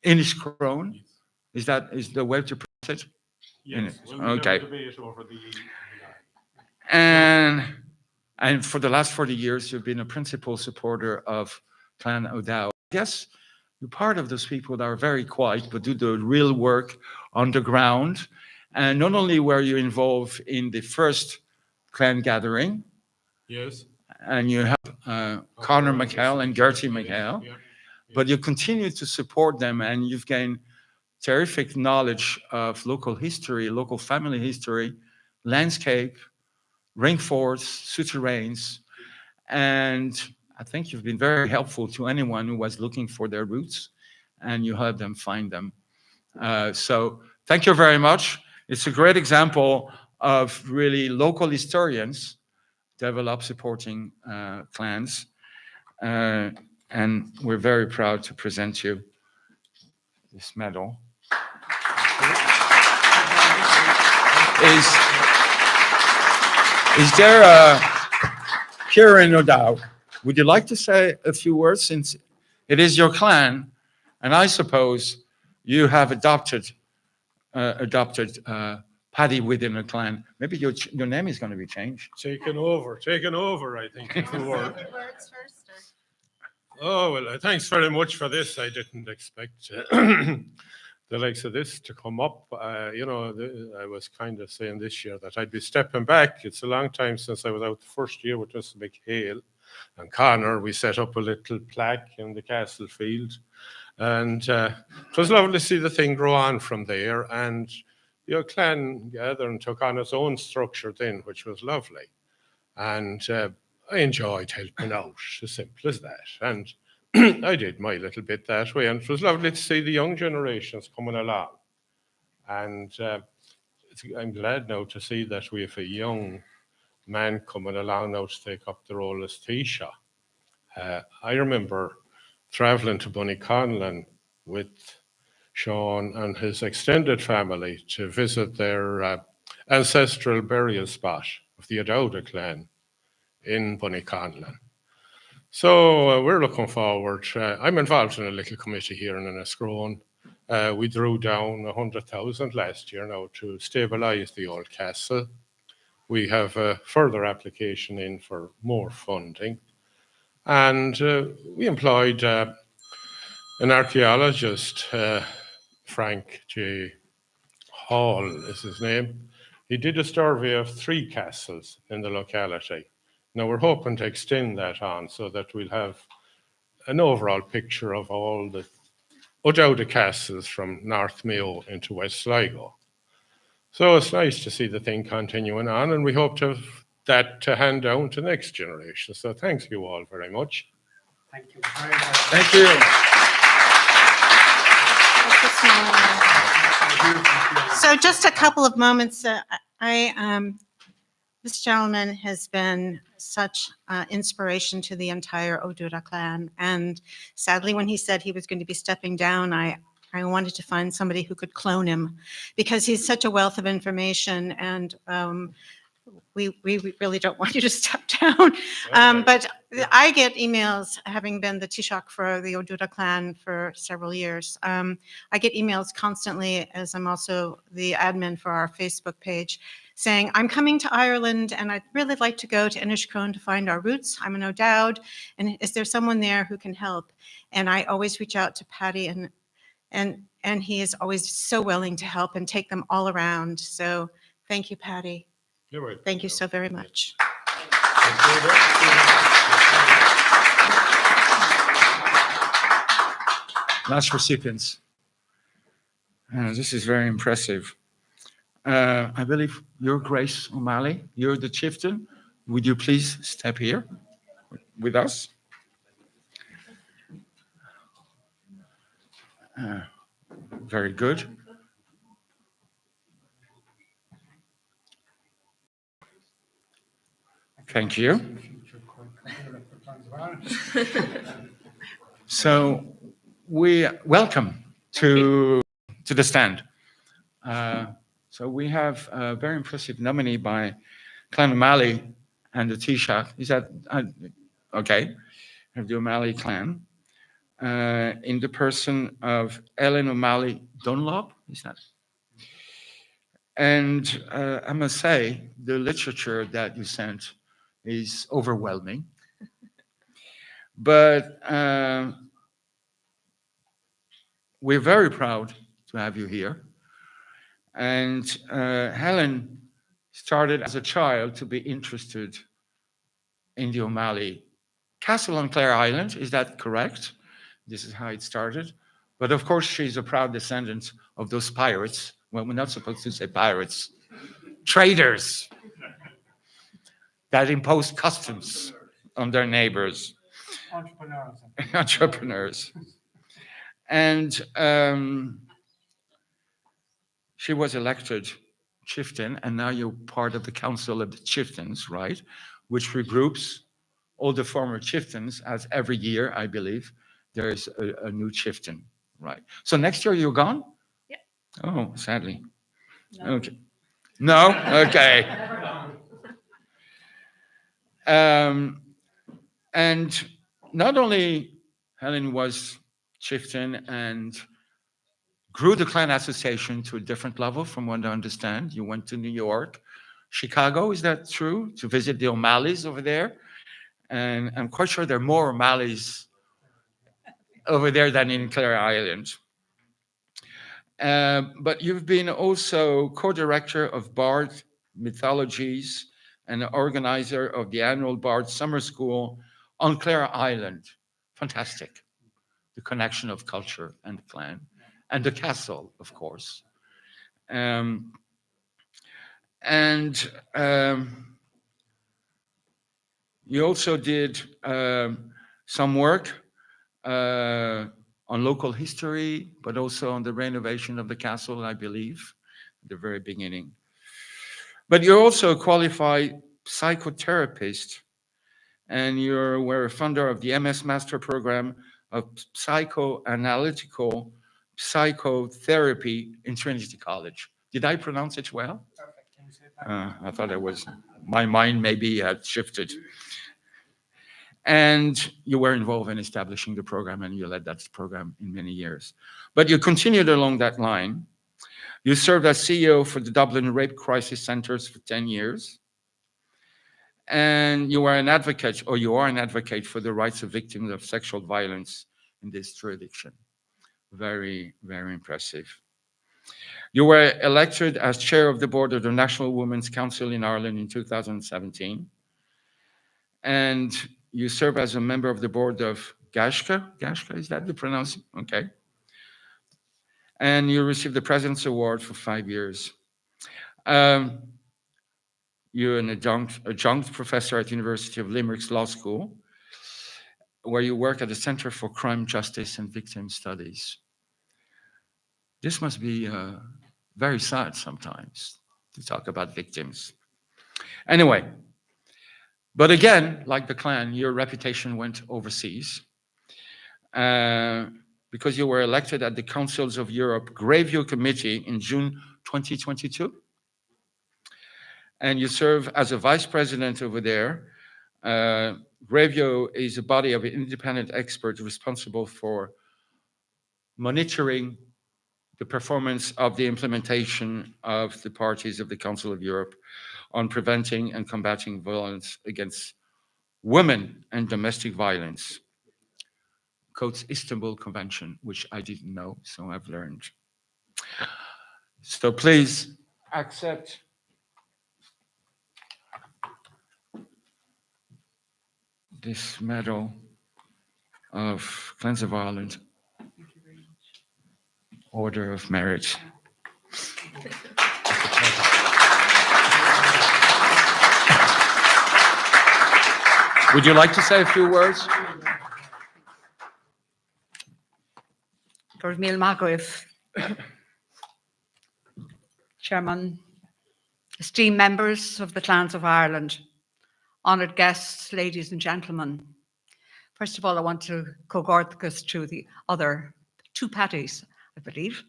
Inniscrone. Is the way to pronounce it? Yes, we'll Okay. have a debate over the And for the last 40 years, you've been a principal supporter of Clan O'Dowd. I guess you're part of those people that are very quiet, but do the real work on the ground. And not only were you involved in the first clan gathering, yes, and you have Conor McHale and Gertie McHale, but you continue to support them, and you've gained terrific knowledge of local history, local family history, landscape, rainforests, souterrains, and I think you've been very helpful to anyone who was looking for their roots, and you helped them find them. So thank you very much. It's a great example of really local historians develop supporting clans, and we're very proud to present you this medal. Is there a Kieran O'Dowd? Would you like to say a few words, since it is your clan, and I suppose you have adopted Paddy within a clan? Maybe your name is going to be changed. taken over, I think is the word. Oh, well, thanks very much for this. I didn't expect the likes of this to come up. I was kind of saying this year that I'd be stepping back. It's a long time since I was out the first year with Mr. McHale and Conor. We set up a little plaque in the castle field. And it was lovely to see the thing grow on from there. And your clan gathering took on its own structure then, which was lovely. And I enjoyed helping out, as simple as that. And I did my little bit that way. And it was lovely to see the young generations coming along. And I'm glad now to see that we have a young man coming along now to take up the role as Taoiseach. I remember travelling to Bunnyconlon with Sean and his extended family to visit their ancestral burial spot of the O'Dowd clan in Bunnyconlon. So we're looking forward. I'm involved in a little committee here in Enniscrone. We drew down 100,000 last year now to stabilise the old castle. We have a further application in for more funding. And we employed an archaeologist, Frank J. Hall is his name. He did a survey of 3 castles in the locality. Now we're hoping to extend that on so that we'll have an overall picture of all the O'Dowd castles from North Mayo into West Sligo. So it's nice to see the thing continuing on, and we hope to have that to hand down to next generation. So thanks you all very much. Thank you very much. Thank you. So just a couple of moments. This gentleman has been such inspiration to the entire O'Dowd clan. And sadly, when he said he was going to be stepping down, I wanted to find somebody who could clone him, because he's such a wealth of information, and we really don't want you to step down. But I get emails, having been the Taoiseach for the O'Dowd clan for several years. I get emails constantly, as I'm also the admin for our Facebook page, saying, I'm coming to Ireland and I'd really like to go to Inniscrone to find our roots. I'm an O'Dowd, and is there someone there who can help? And I always reach out to Paddy, and he is always so willing to help and take them all around. So thank you, Paddy. You're right. Thank you so very much. Last recipients. This is very impressive. I believe you're Grace O'Malley. You're the chieftain. Would you please step here with us? Very good. Thank you. So we welcome to the stand. So we have a very impressive nominee by Clan O'Malley and the Taoiseach. Is that okay? Of the O'Malley clan. in the person of Ellen O'Malley Dunlop, is that? And I must say, the literature that you sent is overwhelming. But we're very proud to have you here. And Helen started as a child to be interested in the O'Malley Castle on Clare Island. Is that correct? This is how it started. But of course, she's a proud descendant of those pirates. Well, we're not supposed to say pirates. Traders that imposed customs on their neighbors. Entrepreneurs. And she was elected chieftain, and now you're part of the Council of the Chieftains, right? Which regroups all the former chieftains, as every year, I believe, there is a new chieftain, right? So next year you're gone? Yeah. Oh, sadly. No. Okay. No? Okay. And not only Helen was chieftain and grew the clan association to a different level from what I understand. You went to New York, Chicago, is that true? To visit the O'Malleys over there? And I'm quite sure there are more O'Malleys over there than in Clare Island. But you've been also co-director of Bard Mythologies and the organizer of the annual Bard Summer School on Clare Island. Fantastic. The connection of culture and clan. And the castle, of course. You also did some work on local history, but also on the renovation of the castle, I believe, at the very beginning. But you're also a qualified psychotherapist, and you were a founder of the MS Master Program of Psychoanalytical Psychotherapy in Trinity College. Did I pronounce it well? Perfect. Can you say I thought it was, my mind maybe had shifted. And you were involved in establishing the program, and you led that program in many years. But you continued along that line. You served as CEO for the Dublin Rape Crisis Centres for 10 years. And you were an advocate, or you are an advocate for the rights of victims of sexual violence in this jurisdiction. Very, very impressive. You were elected as chair of the board of the National Women's Council in Ireland in 2017. And you serve as a member of the board of Gaisce. Gaisce, is that the pronunciation? Okay. And you received the President's Award for 5 years. You're an adjunct professor at the University of Limerick's Law School, where you work at the Center for Crime, Justice, and Victim Studies. This must be very sad sometimes to talk about victims. Anyway, but again, like the clan, your reputation went overseas because you were elected at the Councils of Europe Gravio Committee in June 2022. And you serve as a vice president over there. Gravio is a body of independent experts responsible for monitoring the performance of the implementation of the parties of the Council of Europe on preventing and combating violence against women and domestic violence. Quotes Istanbul Convention, which I didn't know, so I've learned. So please accept this medal of Clans of Ireland Order of Merit. Would you like to say a few words? Lord Míl Magraibh, Chairman, esteemed members of the Clans of Ireland, honoured guests, ladies and gentlemen. First of all, I want to cogorthgus to the other two Paddies, I believe,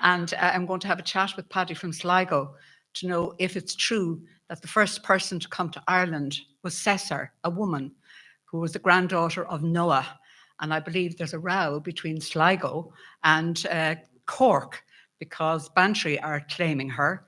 and I'm going to have a chat with Paddy from Sligo to know if it's true that the first person to come to Ireland was Cessar, a woman who was the granddaughter of Noah, And I believe there's a row between Sligo and Cork because Bantry are claiming her